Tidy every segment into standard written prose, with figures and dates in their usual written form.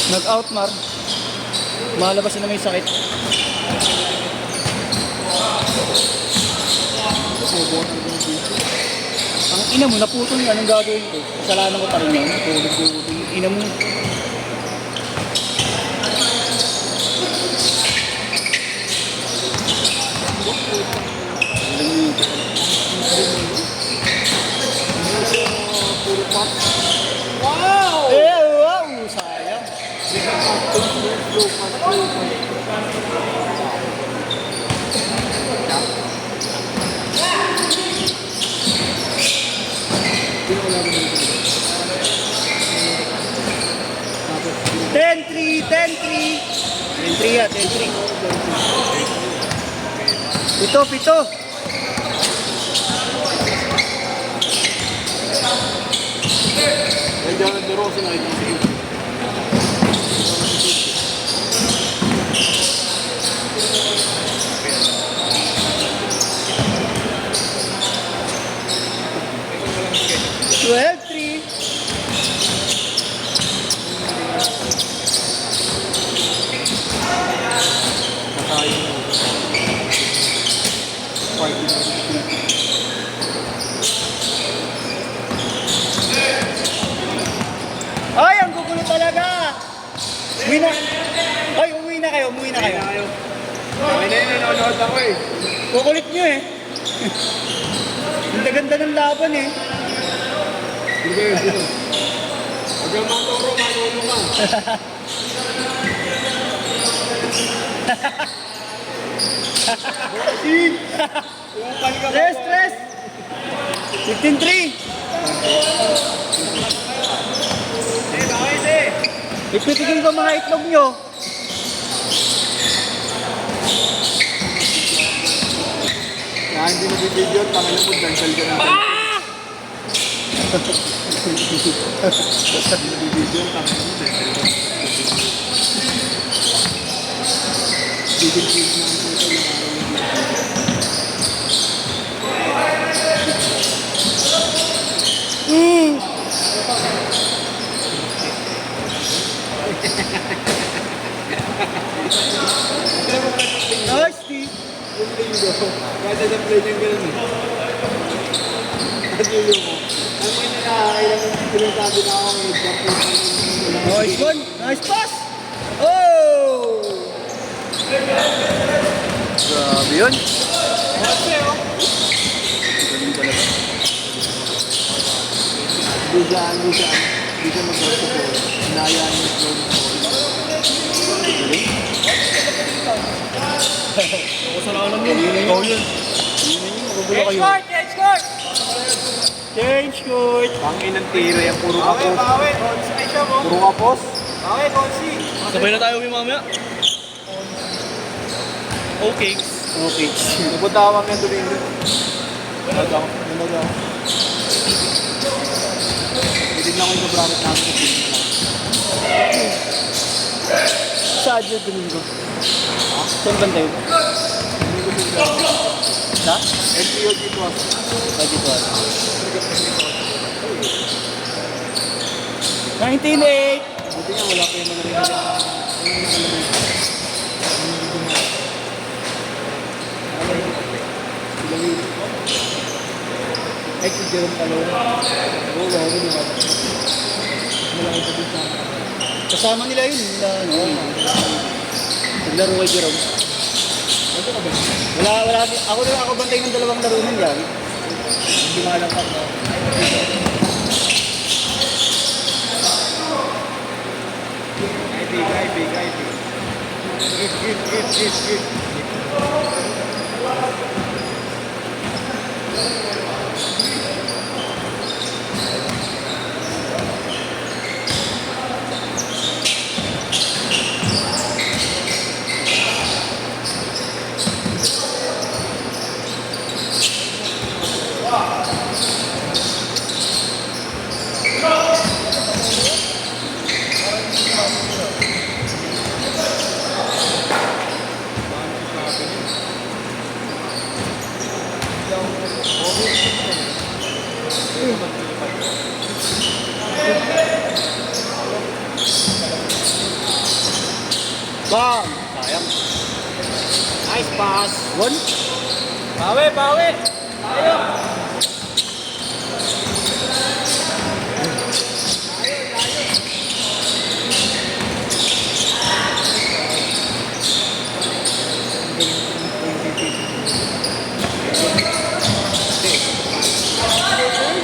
Nag-out, Mar. Malabas na may sakit. Ang ina mo, naputol nga. Anong gagawin ko? Kasalanan ko pa rin yun. Tulog-tulog. Ina mo. Wow! Eh, wow! Sayang. Ten three, 10-3 ya, 10-3. Pito. Jangan terusin lagi sih. Twelve three. Ay, ang gugulo talaga. Uwi na. Ay, umuwi na kayo. Ay, nanonood ako eh. Kukulit nyo eh. Ang ganda ng laban eh. Huwag kang maturo, manulong ka. Stress. 15-3. Ipitigil ko mga itlog nyo. Yan, hindi nabibidyo. Tangin na mo, dansal ka ng nabibidyo. Tangin mo, dansal ka. Bibigil na ang puto ng Nice, Steve. yung linggo. Kasi sa play niyang gano'n eh. At yung mo. Ang mga nakakailang sinasabi na ako ng Nice one. Nice pass. Oh! Grabe yun. Galing talaga. Hindi siya mag-work po. Hinayaan yung flow ng Kasalanan mo. Ikaw yun. Magugulo kayo. Change court. Pangin ng tira yan, puro kapos. Puro kapos. Sabay na tayo uwi mamaya. Okay. Okay. Nagpatawag yan tuloy. Nalaga ako. Titignan ko yung bracket namin sa team na lang. Sadyo Domingo. Saan banda yun? Hindi ko sila. Sa? NPO dito ako. Dito. 19-8. Buti nga wala pa yung mga rin. Ay, si Jerome Palong. Oo, wala ko din ako. Malaki pa din sa akin. Kasama nila yun. Naglaro kay Jerome. Ano ka ba? Wala. Ako bantay ng dalawang laro nun yan. Hindi makalangkat na. Big. Give. Bang! Sayang. Nice pass. One. Bawi, bawi. Tayo.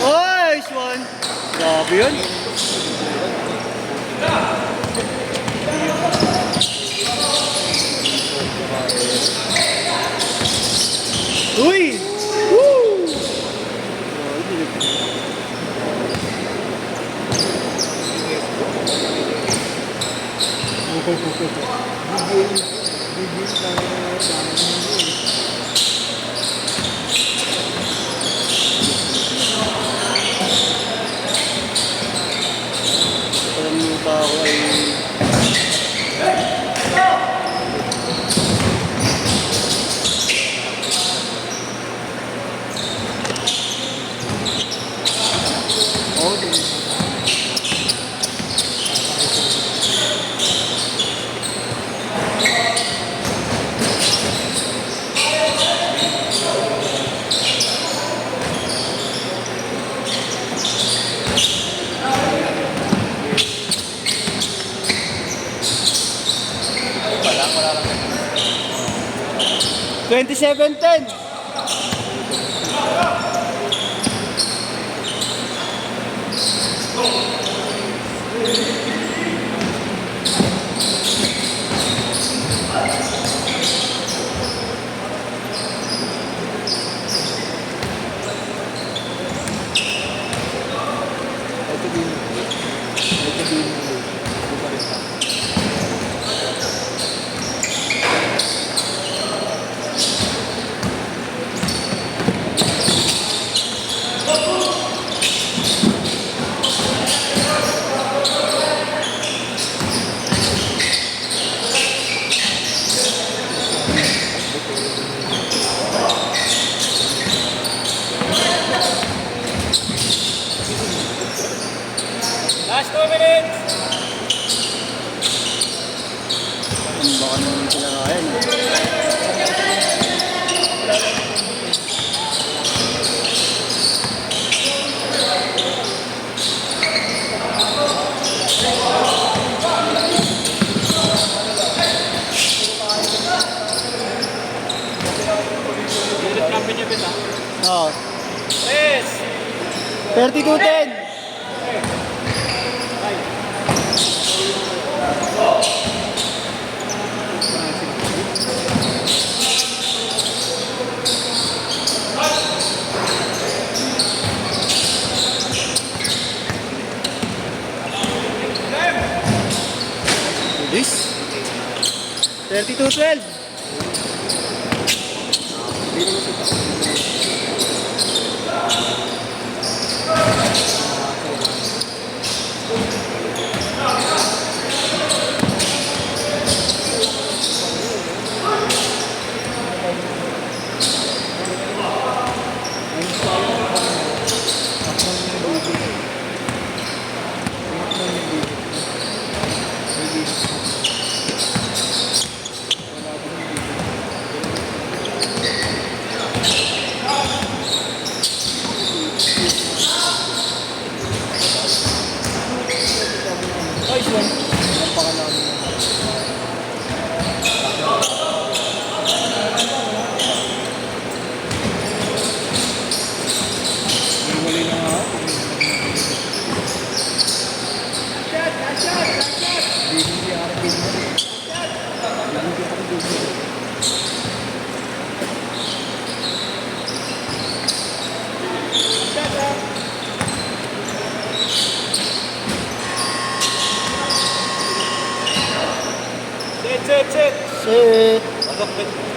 Nice one! Grabe yun. Uy! Woo! Alam mo ba ako ay... Oh, 27-10. Last 2 minutes. Ang baka naman sila kaya. Unit kami niya kita. Oo. Yes. 32-10. This 32-12. Nice one. Huli na nga. Sit. Shit. Pasok.